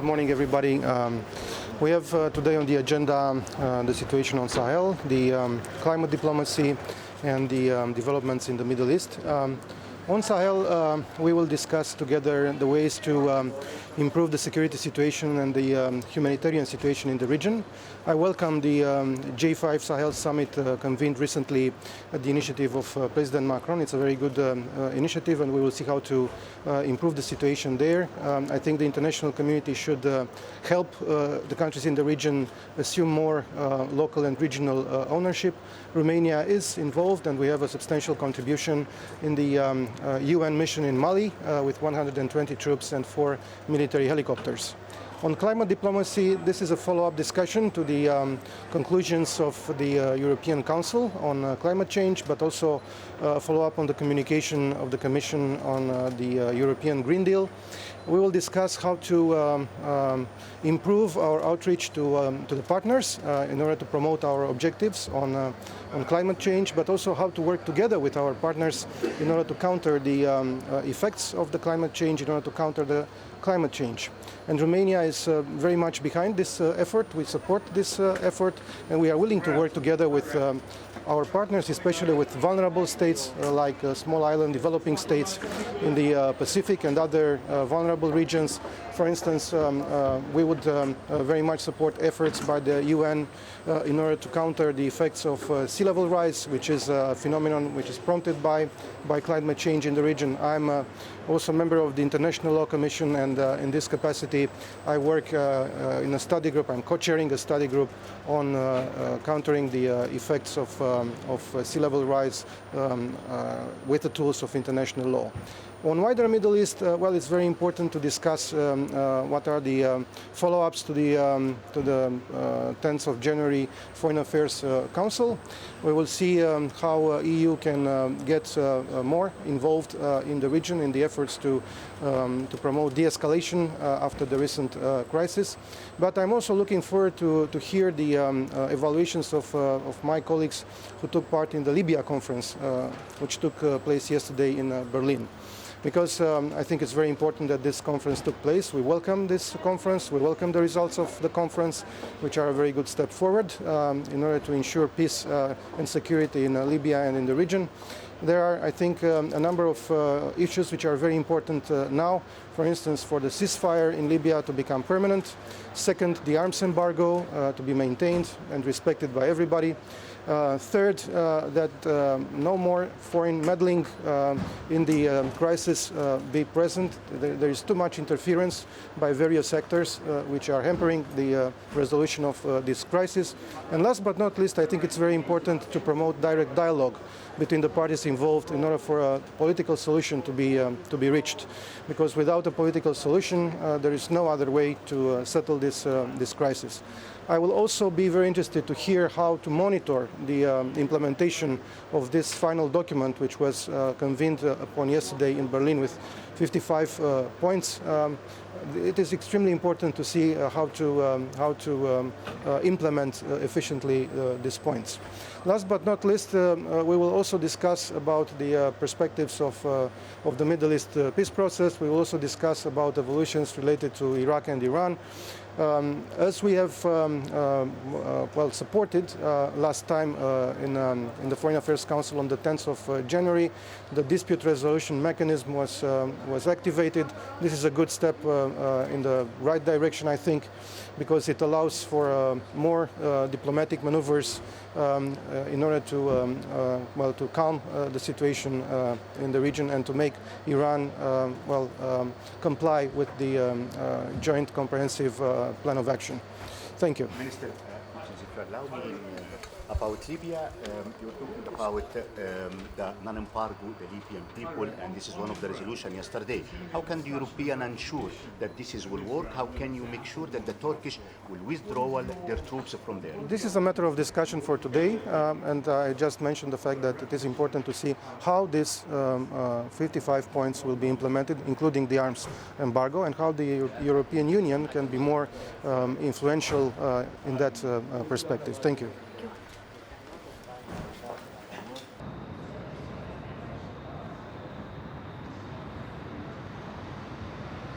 Good morning, everybody. We have today on the agenda the situation on Sahel, the climate diplomacy, and the developments in the Middle East. On Sahel, we will discuss together the ways to improve the security situation and the humanitarian situation in the region. I welcome the J5 Sahel Summit convened recently at the initiative of President Macron. It's a very good initiative, and we will see how to improve the situation there. I think the international community should help the countries in the region assume more local and regional ownership. Romania is involved, and we have a substantial contribution in the UN mission in Mali with 120 troops and 4 military helicopters. On climate diplomacy, this is a follow-up discussion to the conclusions of the European Council on climate change, but also follow-up on the communication of the Commission on the European Green Deal. We will discuss how to improve our outreach to the partners in order to promote our objectives on climate change, but also how to work together with our partners in order to counter the effects of the climate change, in order to counter the climate change. And Romania is very much behind this effort. We support this effort, and we are willing to work together with our partners, especially with vulnerable states like small island developing states in the Pacific and other vulnerable regions. For instance, we would very much support efforts by the UN in order to counter the effects of sea level rise, which is a phenomenon which is prompted by climate change in the region. I'm also a member of the International Law Commission, and in this capacity I work in a study group. I'm co-chairing a study group on countering the effects of sea level rise with the tools of international law. On wider Middle East, well, it's very important to discuss what are the follow-ups to the 10th of January Foreign Affairs Council. We will see how EU can get more involved in the region in the efforts to promote de-escalation after the recent crisis. But I'm also looking forward to hear the evaluations of my colleagues who took part in the Libya conference, which took place yesterday in Berlin. Because I think it's very important that this conference took place. We welcome this conference. We welcome the results of the conference, which are a very good step forward in order to ensure peace and security in Libya and in the region. There are, I think, a number of issues which are very important now. For instance, for the ceasefire in Libya to become permanent. Second, the arms embargo to be maintained and respected by everybody. Third, that no more foreign meddling in the crisis be present. There is too much interference by various actors which are hampering the resolution of this crisis. And last but not least, I think it's very important to promote direct dialogue between the parties involved in order for a political solution to be reached. Because without a political solution, there is no other way to settle this crisis. I will also be very interested to hear how to monitor the implementation of this final document, which was convened upon yesterday in Berlin with 55 points. It is extremely important to see how to implement efficiently these points. Last but not least, we will also discuss about the perspectives of the Middle East peace process. We will also discuss about evolutions related to Iraq and Iran. As we have supported last time in the Foreign Affairs Council on the 10th of January, the dispute resolution mechanism was activated. This is a good step in the right direction, I think, because it allows for more diplomatic maneuvers in order to calm the situation in the region and to make Iran comply with the joint comprehensive plan of action. Thank you. Minister, if you allow me, about Libya, you were talking about the non-embargo, the Libyan people, and this is one of the resolutions yesterday. How can the European ensure that this will work? How can you make sure that the Turkish will withdraw their troops from there? This is a matter of discussion for today, and I just mentioned the fact that it is important to see how these 55 points will be implemented, including the arms embargo, and how the European Union can be more influential in that perspective. Thank you.